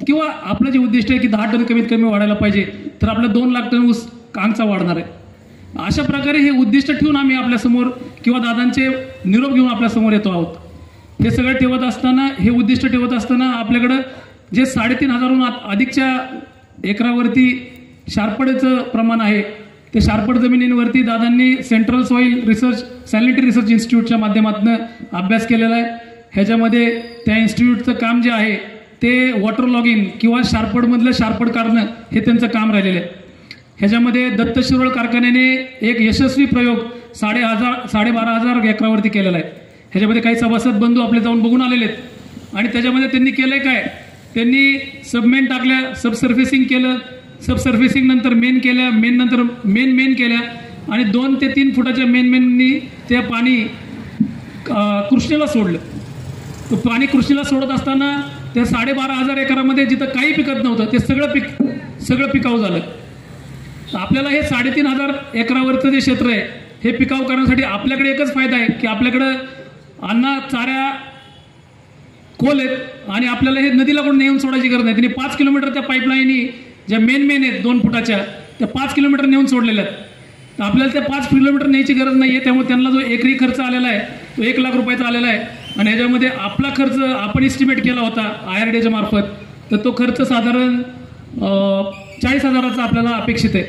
किंवा आपलं जे उद्दिष्ट आहे की 10 टन कमीत कमी वाढायला पाहिजे तर आपलं 2 लाख टन ऊस कांगचा वाढणार आहे. अशा प्रकारे हे उद्दिष्ट ठेवून आम्ही आपल्यासमोर किंवा दादांचे निरोप घेऊन आपल्यासमोर येतो आहोत. हे सगळं ठेवत असताना, हे उद्दिष्ट ठेवत असताना आपल्याकडं जे 3,500हून अधिकच्या एकरावरती शारपडचं प्रमाण आहे ते शारपड जमिनींवरती दादांनी central soil research sanitary research इन्स्टिट्यूटच्या माध्यमातून अभ्यास केलेला आहे. ह्याच्यामध्ये त्या इन्स्टिट्यूटचं काम जे आहे ते वॉटर लॉगिंग किंवा शारपडमधलं शारपड काढणं हे त्यांचं काम राहिलेलं आहे. ह्याच्यामध्ये दत्त शिरोळ कारखान्याने एक यशस्वी प्रयोग 12,500 एकरावरती केलेला आहे. ह्याच्यामध्ये काही सभासद बंधू आपले जाऊन बघून आलेले आहेत. आणि त्याच्यामध्ये त्यांनी केलंय काय, त्यांनी सबमेन टाकल्या, सबसर्फेसिंग केलं, सबसर्फेसिंग नंतर मेन केल्या, मेन नंतर मेन केल्या आणि 2 ते 3 फुटाच्या मेननी ते पाणी कृष्णेला सोडलं. तो पाणी कृष्णेला सोडत असताना त्या 12,500 एकरामध्ये जिथं काही पिकत नव्हतं ते सगळं पिकाऊ झालं. आपल्याला हे 3,500 एकरावरचं जे क्षेत्र आहे हे पिकाऊ करण्यासाठी आपल्याकडे एकच फायदा आहे की आपल्याकडं अन्न चाऱ्या खोल आहेत आणि आपल्याला हे नदीला कोण नेऊन सोडायची गरज नाही. त्यांनी 5 किलोमीटरच्या पाईपलाईनी ज्या मेन आहेत 2 फुटाच्या त्या 5 किलोमीटर नेऊन सोडलेल्या आहेत. तर आपल्याला त्या 5 किलोमीटर न्यायची गरज नाही आहे. त्यामुळे त्यांना जो एकरी खर्च आलेला आहे तो 1 लाख रुपयाचा आलेला आहे. आणि ह्याच्यामध्ये आपला खर्च आपण इस्टिमेट केला होता IRDAच्या मार्फत, तर तो खर्च साधारण 40,000चा आपल्याला अपेक्षित आहे.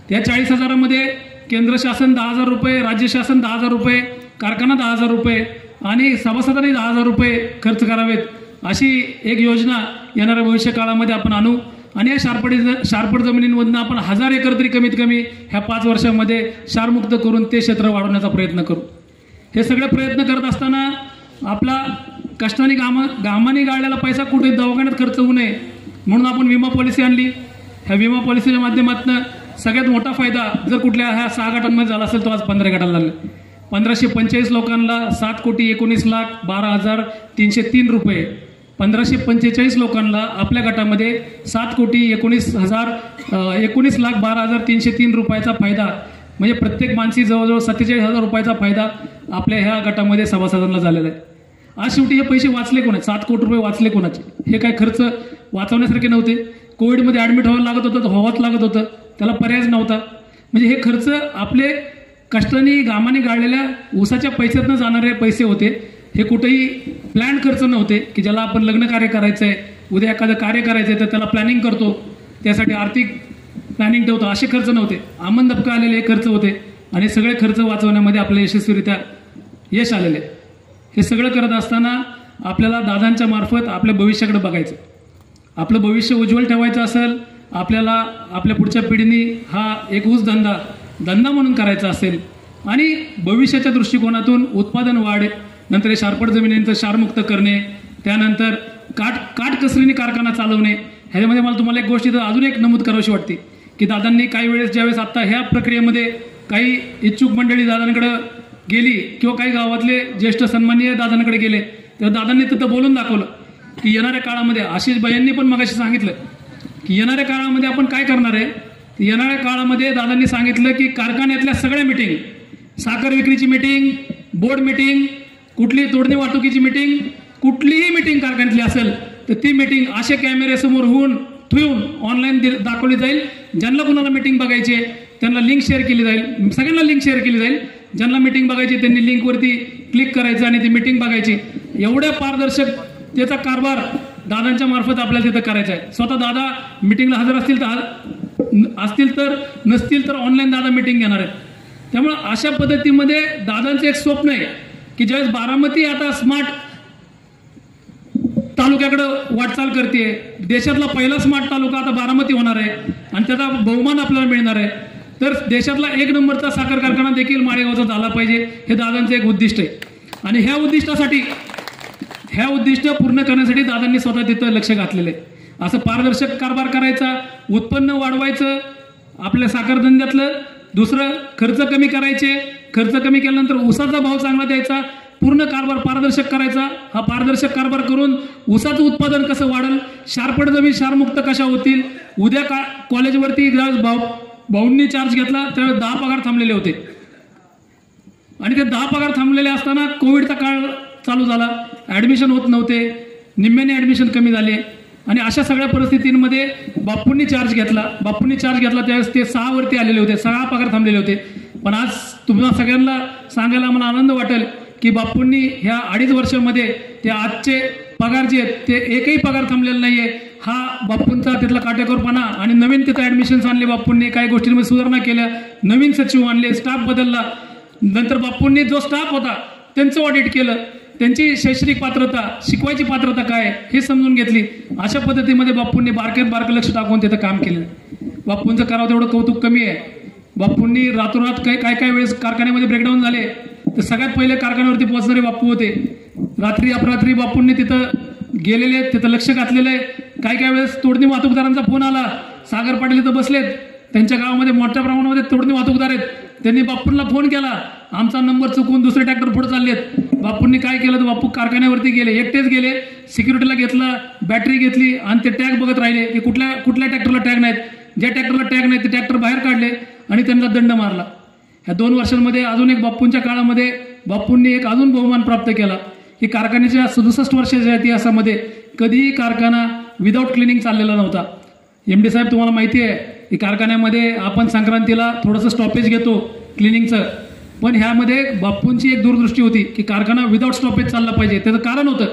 त्या 40,000मध्ये केंद्र शासन 10,000 रुपये, राज्य शासन 10,000 रुपये, कारखाना 10,000 रुपये आणि सभासदांनी 10,000 रुपये खर्च करावेत अशी एक योजना येणाऱ्या भविष्य काळामध्ये आपण आणू. आणि या शारपड जमिनींमधून आपण 1000 एकर तरी कमीत कमी ह्या 5 वर्षांमध्ये क्षारमुक्त करून ते क्षेत्र वाढवण्याचा प्रयत्न करू. हे सगळे प्रयत्न करत असताना आपला कष्टाने घामाने गाळलेला पैसा कुठे दवाखान्यात खर्च होऊ नये म्हणून आपण विमा पॉलिसी आणली. ह्या विमा पॉलिसीच्या माध्यमातून सगळ्यात मोठा फायदा जर कुठल्या ह्या 6 गटांमध्ये झाला असेल तो आज 15 गटाला झाला. 1545 लोकांना 7,19,12,303 रुपये, 1545 लोकांना आपल्या गटामध्ये 7,19,12,303 रुपयाचा फायदा, म्हणजे प्रत्येक माणसी जवळजवळ 47,000 रुपयाचा फायदा आपल्या ह्या गटामध्ये सभासदांना झालेला आहे. आज शेवटी हे पैसे वाचले कोणाचे, 7 कोटी रुपये वाचले कोणाचे, हे काय खर्च वाचवण्यासारखे नव्हते. कोविडमध्ये ॲडमिट व्हावं लागत होतं, व्हावंच लागत होतं, त्याला पर्यायच नव्हता. म्हणजे हे खर्च आपले कष्टाने घामाने गाळलेल्या ऊसाच्या पैशातनं जाणारे पैसे होते. हे कुठेही प्लॅन खर्च नव्हते की ज्याला आपण लग्न कार्य करायचं आहे, उद्या एखादं कार्य करायचं आहे तर त्याला प्लॅनिंग करतो, त्यासाठी आर्थिक प्लॅनिंग ठेवतो, असे खर्च नव्हते. आमंदपका आलेले हे खर्च होते आणि सगळे खर्च वाचवण्यामध्ये आपल्या यशस्वीरित्या यश आलेले. हे सगळं करत असताना आपल्याला दादांच्या मार्फत आपल्या भविष्याकडे बघायचं. आपलं भविष्य उज्ज्वल ठेवायचं असेल, आपल्याला आपल्या पुढच्या पिढीने हा एक ऊस धंदा म्हणून करायचा असेल आणि भविष्याच्या दृष्टिकोनातून उत्पादन वाढ, नंतर शारपड जमिनींचं क्षारमुक्त करणे, त्यानंतर काटकसरीने कारखाना चालवणे. ह्याच्यामध्ये मला तुम्हाला एक गोष्ट अजून एक नमूद करावीशी वाटते की दादांनी काही वेळेस ज्यावेळेस आता ह्या प्रक्रियेमध्ये काही इच्छुक मंडळी दादांकडे गेली किंवा काही गावातले ज्येष्ठ सन्माननीय दादांकडे गेले तेव्हा दादांनी तिथं बोलून दाखवलं की येणाऱ्या काळामध्ये, आशिष बाईंनी पण मगाशी सांगितलं की येणाऱ्या काळामध्ये आपण काय करणार आहे. येणाऱ्या काळामध्ये दादांनी सांगितलं की कारखान्यातल्या सगळ्या मिटिंग, साखर विक्रीची मीटिंग, बोर्ड मीटिंग, कुठली तोडणी वाहतुकीची मीटिंग, कुठलीही मीटिंग कारखान्यातली असेल तर ती मीटिंग असे कॅमेरे समोर ठेवून ऑनलाईन दाखवली जाईल. ज्यांना कुणाला मीटिंग बघायची त्यांना लिंक शेअर केली जाईल, सगळ्यांना लिंक शेअर केली जाईल. ज्यांना मीटिंग बघायची त्यांनी लिंकवरती क्लिक करायचं आणि ती मीटिंग बघायची. एवढ्या पारदर्शकतेचा कारभार दादांच्या मार्फत आपल्याला तिथं करायचा आहे. स्वतः दादा मीटिंगला हजर असतील तर नसतील तर ऑनलाईन दादा मीटिंग घेणार आहेत. त्यामुळे अशा पद्धतीमध्ये दादांचं एक स्वप्न आहे की ज्यावेळेस बारामती आता स्मार्ट तालुक्याकडे वाटचाल करते, देशातला पहिला स्मार्ट तालुका आता बारामती होणार आहे आणि त्याचा बहुमान आपल्याला मिळणार आहे. तर देशातला 1 नंबरचा साखर कारखाना देखील माळेगावचा झाला पाहिजे, हे दादांचं एक उद्दिष्ट आहे. आणि ह्या उद्दिष्ट पूर्ण करण्यासाठी दादांनी स्वतः तिथं लक्ष घातलेलं आहे. असं पारदर्शक कारभार करायचा, उत्पन्न वाढवायचं आपल्या साखर धंद्यातलं. दुसरं, खर्च कमी करायचे, खर्च कमी केल्यानंतर ऊसाचा भाव चांगला द्यायचा, पूर्ण कारभार पारदर्शक करायचा. हा पारदर्शक कारभार करून ऊसाचं उत्पादन कसं वाढेल, क्षारपड जमीन क्षारमुक्त कशा होतील. उद्या कॉलेजवरती भाऊंनी चार्ज घेतला त्यावेळेस 10 पगार थांबलेले होते आणि ते 10 पगार थांबलेले असताना कोविडचा काळ चालू झाला, ऍडमिशन होत नव्हते, निम्म्याने ऍडमिशन कमी झाले आणि अशा सगळ्या परिस्थितींमध्ये बापूंनी चार्ज घेतला त्यावेळेस ते 6 वरती आलेले होते, 6 पगार थांबलेले होते. पण आज तुम्हाला सगळ्यांना सांगायला मला आनंद वाटेल की बापूंनी ह्या 2.5 वर्षामध्ये ते आजचे पगार जे आहेत ते एकही पगार थांबलेला नाहीये. हा बापूंचा तिथला काटेकोरपणा आणि नवीन तिथं ऍडमिशन्स आणले बापूंनी, काही गोष्टींमध्ये सुधारणा केल्या, नवीन सचिव आणले, स्टाफ बदलला. नंतर बापूंनी जो स्टाफ होता त्यांचं ऑडिट केलं, त्यांची शैक्षणिक पात्रता, शिकवायची पात्रता काय हे समजून घेतली. अशा पद्धतीमध्ये बापूंनी बारकेत लक्ष टाकून तिथं काम केलं. बापूंचं करावं तेवढं कौतुक कमी आहे. बापूंनी रातोरात काय वेळेस कारखान्यामध्ये ब्रेकडाऊन झाले तर सगळ्यात पहिले कारखान्यावरती पोहोचणारे बापू होते. रात्री अपरात्री बापूंनी तिथं गेलेले, तिथं लक्ष घातलेलं आहे. काय वेळेस तोडणी वाहतूकदारांचा फोन आला, सागर पाटील इथं बसलेत, त्यांच्या गावामध्ये मोठ्या प्रमाणामध्ये तोडणी वाहतूकदार आहेत, त्यांनी बापूंना फोन केला, आमचा नंबर चुकून दुसरे ट्रॅक्टर पुढे चाललेत. बापूंनी काय केलं तर बापू कारखान्यावरती गेले, एकटेच गेले, सिक्युरिटीला घेतला, बॅटरी घेतली आणि ते टॅग बघत राहिले की कुठल्या ट्रॅक्टरला टॅग नाहीत. ज्या ट्रॅक्टरला टॅग नाही ते ट्रॅक्टर बाहेर काढले आणि त्यांना दंड मारला. ह्या 2 वर्षांमध्ये अजून एक बापूंच्या काळामध्ये बापूंनी एक अजून बहुमान प्राप्त केला की कारखान्याच्या 67 वर्षाच्या इतिहासामध्ये कधीही कारखाना विदाऊट क्लिनिंग चाललेला नव्हता. MD साहेब, तुम्हाला माहिती आहे की कारखान्यामध्ये आपण संक्रांतीला थोडंसं स्टॉपेज घेतो क्लिनिंगचं, पण ह्यामध्ये बापूंची एक दूरदृष्टी होती की कारखाना विदाऊट स्टॉपेज चालला पाहिजे. त्याचं कारण होतं,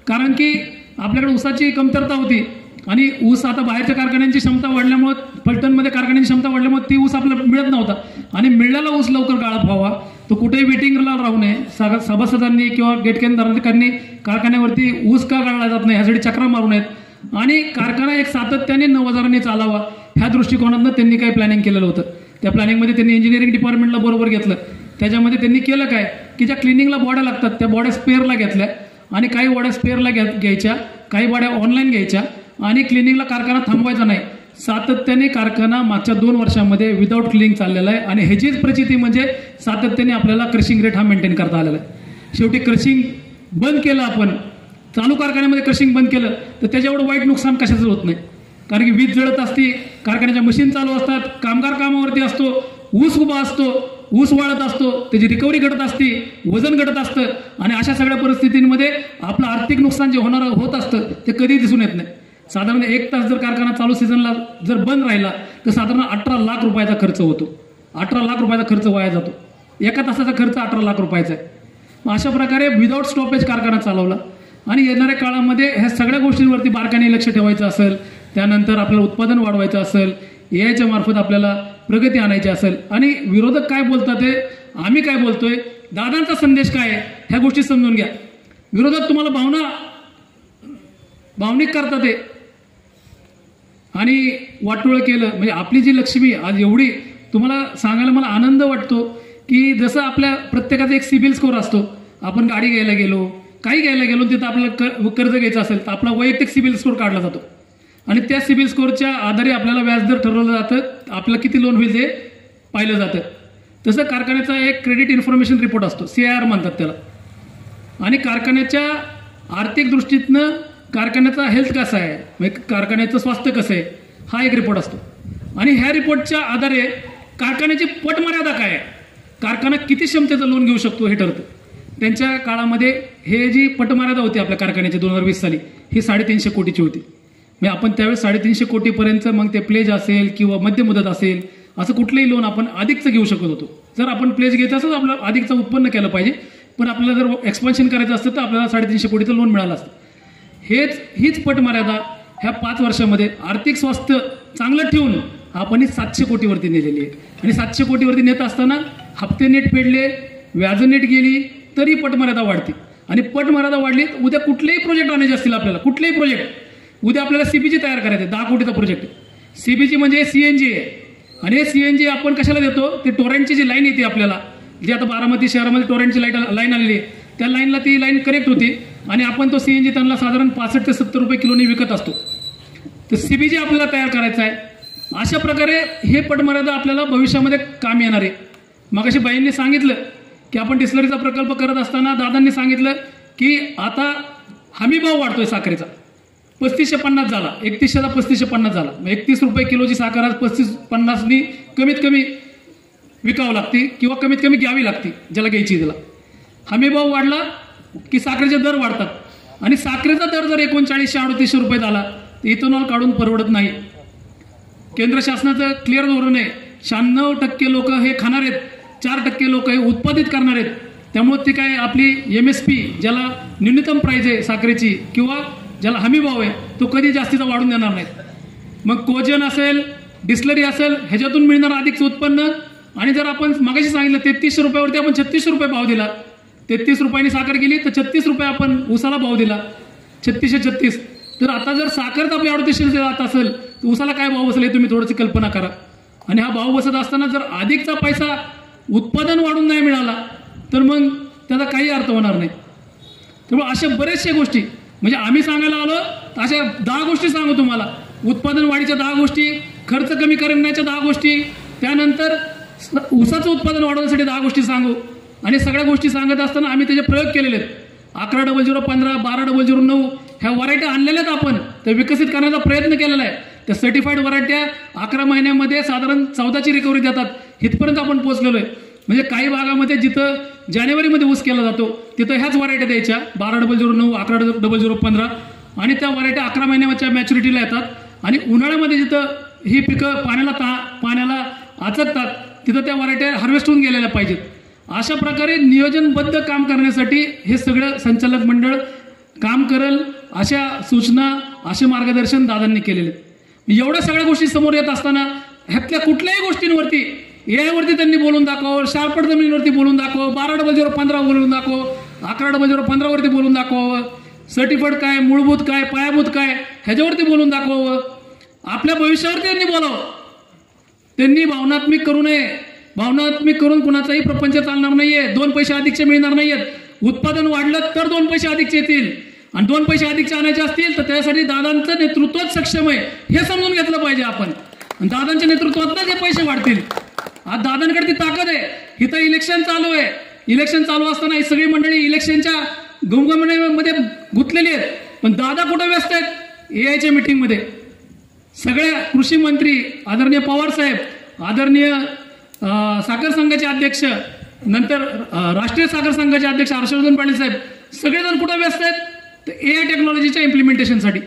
कारण की आपल्याकडे ऊसाची कमतरता होती आणि ऊस आता बाहेरच्या कारखान्यांची क्षमता वाढल्यामुळे, फलटणमध्ये कारखान्याची क्षमता वाढल्यामुळे ती ऊस आपल्याला मिळत नव्हता आणि मिळालेला ऊस लवकर गाळप व्हावा, तो कुठेही वेटिंगला राहू नये. सभासदांनी किंवा गेटकेंद्रांनी कारखान्यावरती ऊस का गाळला जात नाही ह्यासाठी चक्रा मारू नयेत आणि कारखाना एक सातत्याने 9,000 चालावा ह्या दृष्टिकोनातनं त्यांनी काही प्लॅनिंग केलेलं होतं. त्या प्लॅनिंगमध्ये त्यांनी इंजिनिअरिंग डिपार्टमेंटला बरोबर घेतलं. त्याच्यामध्ये त्यांनी केलं काय की ज्या क्लिनिंगला बॉड्या लागतात त्या बॉड्या स्पेअरला घेतल्या आणि काही बॉड्या स्पेअरला घ्यायच्या, काही बॉड्या ऑनलाईन घ्यायच्या आणि क्लिनिंगला कारखाना थांबवायचा नाही. सातत्याने कारखाना मागच्या 2 वर्षांमध्ये विदाऊट क्लिनिंग चाललेला आहे आणि ह्याचीच प्रचिती म्हणजे सातत्याने आपल्याला क्रशिंग रेट हा मेंटेन करता आलेला आहे. शेवटी क्रशिंग बंद केलं, आपण चालू कारखान्यामध्ये क्रशिंग बंद केलं तर त्याच्याएवढं वाईट नुकसान कशाचं होत नाही. कारण की वीज जळत असते, कारखान्याच्या मशीन चालू असतात, कामगार कामावरती असतो, ऊस उभा असतो, ऊस वाळत असतो, त्याची रिकव्हरी घटत असते, वजन घटत असतं आणि अशा सगळ्या परिस्थितींमध्ये आपलं आर्थिक नुकसान जे होत असतं ते कधी दिसून येत नाही. साधारण 1 तास जर कारखाना चालू सीझनला जर बंद राहिला तर साधारण 18 लाख रुपयाचा खर्च होतो. 18 लाख रुपयाचा खर्च वाया जातो. 1 तासाचा खर्च 18 लाख रुपयाचा आहे. मग अशा प्रकारे विदाऊट स्टॉपेज कारखाना चालवला आणि येणाऱ्या काळामध्ये ह्या सगळ्या गोष्टींवरती बारकाईने लक्ष ठेवायचं असेल, त्यानंतर आपल्याला उत्पादन वाढवायचं असेल, याच्या मार्फत आपल्याला प्रगती आणायची असेल आणि विरोधक काय बोलतात ते आम्ही काय बोलतोय, दादांचा संदेश काय आहे ह्या गोष्टी समजून घ्या. विरोधक तुम्हाला भावनिक करतात ते आणि वाटोळं केलं म्हणजे आपली जी लक्ष्मी आज एवढी, तुम्हाला सांगायला मला आनंद वाटतो की जसं आपल्या प्रत्येकाचा एक सिबिल स्कोर असतो, आपण गाडी घ्यायला गेलो, काही घ्यायला गेलो, तिथं आपल्याला कर्ज घ्यायचं असेल तर आपला वैयक्तिक सिबिल स्कोर काढला जातो आणि त्या सिबिल स्कोरच्या आधारे आपल्याला व्याजदर ठरवलं जातं, आपल्याला किती लोन होईल ते पाहिलं जातं. तसं कारखान्याचा एक क्रेडिट इन्फॉर्मेशन रिपोर्ट असतो, CIR म्हणतात त्याला, आणि कारखान्याच्या आर्थिक दृष्टीतनं कारखान्याचा हेल्थ कसा आहे, म्हणजे कारखान्याचं स्वास्थ्य कसं आहे, हा एक रिपोर्ट असतो आणि ह्या रिपोर्टच्या आधारे कारखान्याची पटमर्यादा काय आहे, कारखाना किती क्षमतेचं लोन घेऊ शकतो हे ठरतं. त्यांच्या काळामध्ये हे जी पटमर्यादा होती आपल्या कारखान्याची 2020 साली ही 350 कोटीची होती. म्हणजे आपण त्यावेळेस 350 कोटीपर्यंत मग ते प्लेज असेल किंवा मध्य मुदत असेल असं कुठलंही लोन आपण अधिकचं घेऊ शकत होतो. जर आपण प्लेज घ्यायचं असेल तर आपलं अधिकचं उत्पन्न केलं पाहिजे, पण आपल्याला जर एक्सपान्शन करायचं असतं तर आपल्याला 350 कोटीचं लोन मिळालं असतं. हीच पटमर्यादा ह्या 5 वर्षामध्ये आर्थिक स्वास्थ्य चांगलं ठेवून आपण 700 कोटीवरती नेलेली आहे. आणि 700 कोटीवरती नेत असताना हप्ते नीट फेडले, व्याज नीट गेली तरी पटमर्यादा वाढते. आणि पटमर्यादा वाढली उद्या कुठलेही प्रोजेक्ट आणायचे असतील आपल्याला, कुठलेही प्रोजेक्ट उद्या आपल्याला सीबीजी तयार करायचे 10 कोटीचा प्रोजेक्ट. सीबीजी म्हणजे सीएनजी आहे. आणि हे सीएनजी आपण कशाला देतो, ते टोरेंटची जी लाईन येते आपल्याला, जी आता बारामती शहरामध्ये टोरेंटची लाईन आलेली आहे, त्या लाईनला ती लाईन कनेक्ट होती आणि आपण तो सीएनजी त्यांना साधारण 65 ते 70 रुपये किलोनी विकत असतो. तर सीबीजी आपल्याला तयार करायचा आहे. अशा प्रकारे हे पटमर्यादा आपल्याला भविष्यामध्ये काम येणार आहे. मगाशी बाईंनी सांगितलं की आपण डिस्लरीचा प्रकल्प करत असताना दादांनी सांगितलं की आता हमी भाव वाढतोय साखरेचा, 3550 झाला, 3100चा 3550 झाला. 31 रुपये किलोची साखर आज 3550नी कमीत कमी विकावं लागते किंवा कमीत कमी घ्यावी लागते ज्याला घ्यायची त्याला. हमी भाव वाढला की साखरेचे दर वाढतात आणि साखरेचा दर जर 3900-3800 रुपये झाला तर इथेनॉल काढून परवडत नाही. केंद्र शासनाचं क्लिअर धोरण आहे, 96% लोक हे खाणार आहेत, 4% लोक हे उत्पादित करणार आहेत. त्यामुळे ती काय आपली MSP ज्याला न्यूनतम प्राइस आहे साखरेची किंवा ज्याला हमी भाव आहे तो कधी जास्तीचा वाढून देणार नाही. मग कोजन असेल, डिस्लरी असेल, ह्याच्यातून मिळणार अधिकचं उत्पन्न. आणि जर आपण मागाशी सांगितलं 3300 रुपयावरती आपण 3600 रुपये भाव दिला, 33 रुपयांनी साखर गेली तर 36 रुपये आपण उसाला भाव दिला, 3636. तर आता जर साखर आपली 3800 जात असेल तर उसाला काय भाव बसले तुम्ही थोडीशी कल्पना करा. आणि हा भाव बसत असताना जर अधिकचा पैसा उत्पादन वाढून नाही मिळाला तर मग त्याचा काही अर्थ होणार नाही. त्यामुळे अशा बरेचशा गोष्टी म्हणजे आम्ही सांगायला आलो तर अशा 10 गोष्टी सांगू तुम्हाला. उत्पादन वाढीच्या 10 गोष्टी, खर्च कमी करण्याच्या 10 गोष्टी, त्यानंतर ऊसाचं उत्पादन वाढवण्यासाठी 10 गोष्टी सांगू. आणि सगळ्या गोष्टी सांगत असताना आम्ही त्याचे प्रयोग केलेले आहेत. 110015, 120009 ह्या व्हरायट्या आणलेल्या आहेत आपण, त्या विकसित करण्याचा प्रयत्न केलेला आहे. त्या सर्टिफाईड व्हरायट्या 11 महिन्यामध्ये साधारण 14ची रिकव्हरी देतात, इथपर्यंत आपण पोहोचलेलो आहे. म्हणजे काही भागामध्ये जिथं जानेवारीमध्ये ऊस केला जातो तिथं ह्याच व्हरायट्या द्यायच्या 120009, 110015 आणि त्या व्हरायट्या 11 महिन्याच्या मॅच्युरिटीला येतात. आणि उन्हाळ्यामध्ये जिथं ही पिकं पाण्याला आचकतात तिथं त्या व्हरायट्या हार्वेस्ट होऊन गेलेल्या पाहिजेत. अशा प्रकारे नियोजनबद्ध काम करण्यासाठी हे सगळं संचालक मंडळ काम करेल, अशा सूचना, असे मार्गदर्शन दादांनी केलेले. एवढ्या सगळ्या गोष्टी समोर येत असताना ह्यातल्या कुठल्याही गोष्टींवरती वरती त्यांनी बोलून दाखव, शार्पट जमिनीवरती बोलून दाखव, 120015 बोलून दाखव, 110015 वरती बोलून दाखवावं, सर्टिफाईड काय, मूलभूत काय, पायाभूत काय ह्याच्यावरती बोलून दाखवावं. आपल्या भविष्यावरती त्यांनी बोलावं. त्यांनी भावनात्मक करू नये. भावनात्मक करून कुणाचाही प्रपंच चालणार नाहीये. 2 पैसे अधिकचे मिळणार नाहीयेत. उत्पादन वाढलं तर 2 पैसे अधिकचे येतील आणि 2 पैसे अधिकचे आणायचे असतील तर त्यासाठी दादांचं नेतृत्वच सक्षम आहे हे समजून घेतलं पाहिजे आपण. आणि दादांच्या नेतृत्वातच हे पैसे वाढतील. आज दादांकडे ती ताकद आहे. इथं इलेक्शन चालू आहे. इलेक्शन चालू असताना ही सगळी मंडळी इलेक्शनच्या घुमघुमण्यामध्ये गुंतलेली आहेत, पण दादा कुठं व्यस्त आहेत? AIच्या मीटिंगमध्ये. सगळ्या कृषी मंत्री आदरणीय पवार साहेब, आदरणीय साखर संघाचे अध्यक्ष, नंतर राष्ट्रीय साखर संघाचे अध्यक्ष हर्षवर्धन पाटील साहेब, सगळेजण कुठं व्यस्त आहेत? तर AI टेक्नॉलॉजीच्या इम्प्लिमेंटेशनसाठी.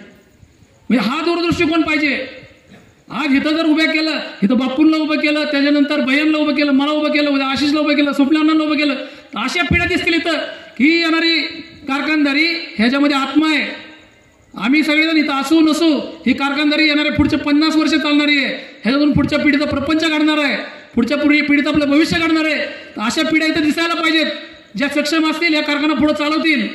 म्हणजे हा दूरदृष्टिकोन पाहिजे. आज इथं जर उभ्या केलं, इथं बापूंना उभं केलं, त्याच्यानंतर भैयांना उभं केलं, मला उभं केलं, आशिषला उभं केलं, स्वप्नांना उभं केलं, तर अशा पिढ्या दिसतील इथं ही येणारी कारखानदारी ह्याच्यामध्ये आत्मा आहे. आम्ही सगळेजण इथं असू नसू ही कारखानदारी येणारे पुढच्या 50 वर्ष चालणारी आहे. ह्याच्यातून पुढच्या पिढीचा प्रपंच घडणार आहे, पुढच्या पिढीचं आपलं भविष्य घडणार आहे. तर अशा पिढ्या इथं दिसायला पाहिजेत ज्या सक्षम असतील, या कारखाना पुढे चालवतील.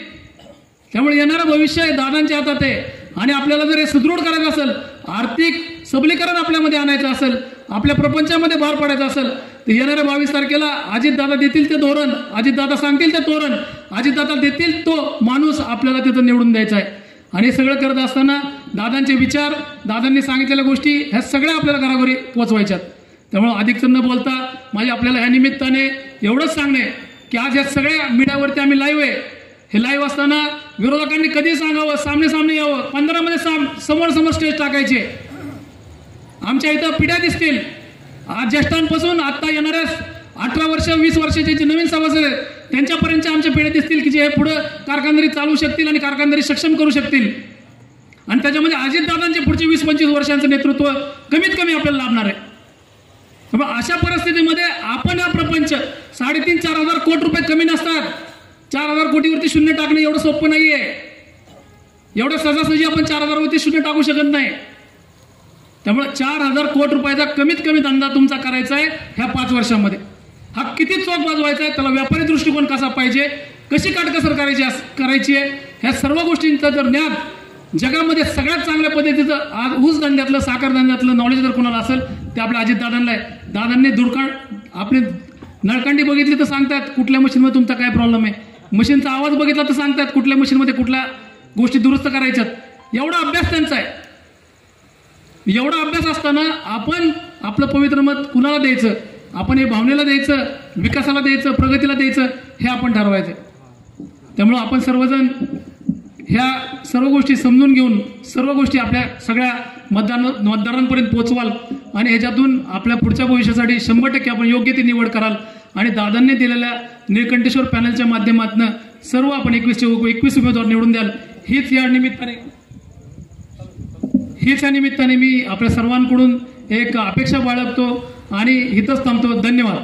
त्यामुळे येणारं भविष्य दादांच्या हातात आहे. आणि आपल्याला जर हे सुदृढ करायचं असेल, आर्थिक सबलीकरण आपल्यामध्ये आणायचं असेल, आपल्या प्रपंचामध्ये भार पडायचा असेल तर येणाऱ्या 22 तारखेला अजितदादा देतील ते धोरण, अजितदादा सांगतील ते धोरण, अजितदादा देतील तो माणूस आपल्याला तिथं निवडून द्यायचा आहे. आणि हे सगळं करत असताना दादांचे विचार, दादांनी सांगितलेल्या गोष्टी ह्या सगळ्या आपल्याला घराघरी पोचवायच्यात. त्यामुळे अधिक न बोलता माझे आपल्याला ह्या निमित्ताने एवढंच सांगणे की आज या सगळ्या मीडियावरती आम्ही लाईव्ह आहे. हे लाईव्ह असताना विरोधकांनी कधी सांगावं, सामने यावं, 15 मध्ये समोर स्टेज टाकायचे. आमच्या इथं पिढ्या दिसतील. आज ज्येष्ठांपासून आता येणाऱ्या 18 वर्ष 20 वर्षाचे जे नवीन सभासद आहेत त्यांच्यापर्यंत आमच्या पिढ्या दिसतील की जे हे पुढे कारखानदारी चालू शकतील आणि कारखानदारी सक्षम करू शकतील. आणि त्याच्यामध्ये अजितदादांचे पुढचे 20-25 वर्षांचं नेतृत्व कमीत कमी आपल्याला लाभणार आहे. अशा परिस्थितीमध्ये आपण हा प्रपंच 3,500-4,000 हजार कोटी रुपये कमी नसतात. 4,000 कोटीवरती शून्य टाकणं एवढं सोपं नाहीये. एवढं सहजासहजी आपण 4,000 वरती शून्य टाकू शकत नाही. त्यामुळे 4,000 कोटी रुपयाचा कमीत कमी धंदा तुमचा करायचा आहे ह्या 5 वर्षांमध्ये. हा किती चोख वाजवायचा आहे, त्याला व्यापारी दृष्टिकोन कसा पाहिजे, कशी काटकसर करायची आहे, ह्या सर्व गोष्टींचं जर ज्ञान जगामध्ये सगळ्यात चांगल्या पद्धतीचं आज ऊस धंद्यातलं साखर धंद्यातलं नॉलेज जर कोणाला असेल ते आपल्या अजितदादांना आहे. दादांनी आपली नळकांडी बघितली तर सांगतात कुठल्या मशीनमध्ये तुमचा काय प्रॉब्लेम आहे, मशीनचा आवाज बघितला तर सांगतात कुठल्या मशीनमध्ये कुठल्या गोष्टी दुरुस्त करायच्यात. एवढा अभ्यास त्यांचा आहे. एवढा अभ्यास असताना आपण आपलं पवित्र मत कुणाला द्यायचं, आपण हे भावनेला द्यायचं, विकासाला द्यायचं, प्रगतीला द्यायचं, हे आपण ठरवायचं. त्यामुळं आपण सर्वजण ह्या सर्व गोष्टी समजून घेऊन सर्व गोष्टी आपल्या सगळ्या मतदारांपर्यंत पोहोचवाल आणि ह्याच्यातून आपल्या पुढच्या भविष्यासाठी 100% आपण योग्य ती निवड कराल. आणि दादांनी दिलेल्या निळकंठेश्वर पॅनलच्या माध्यमातून सर्व आपण 21 उमेदवार निवडून द्याल. हीच या निमित्ताने मी आपल्या सर्वांकडून एक अपेक्षा बाळगतो आणि इथंच थांबतो. धन्यवाद.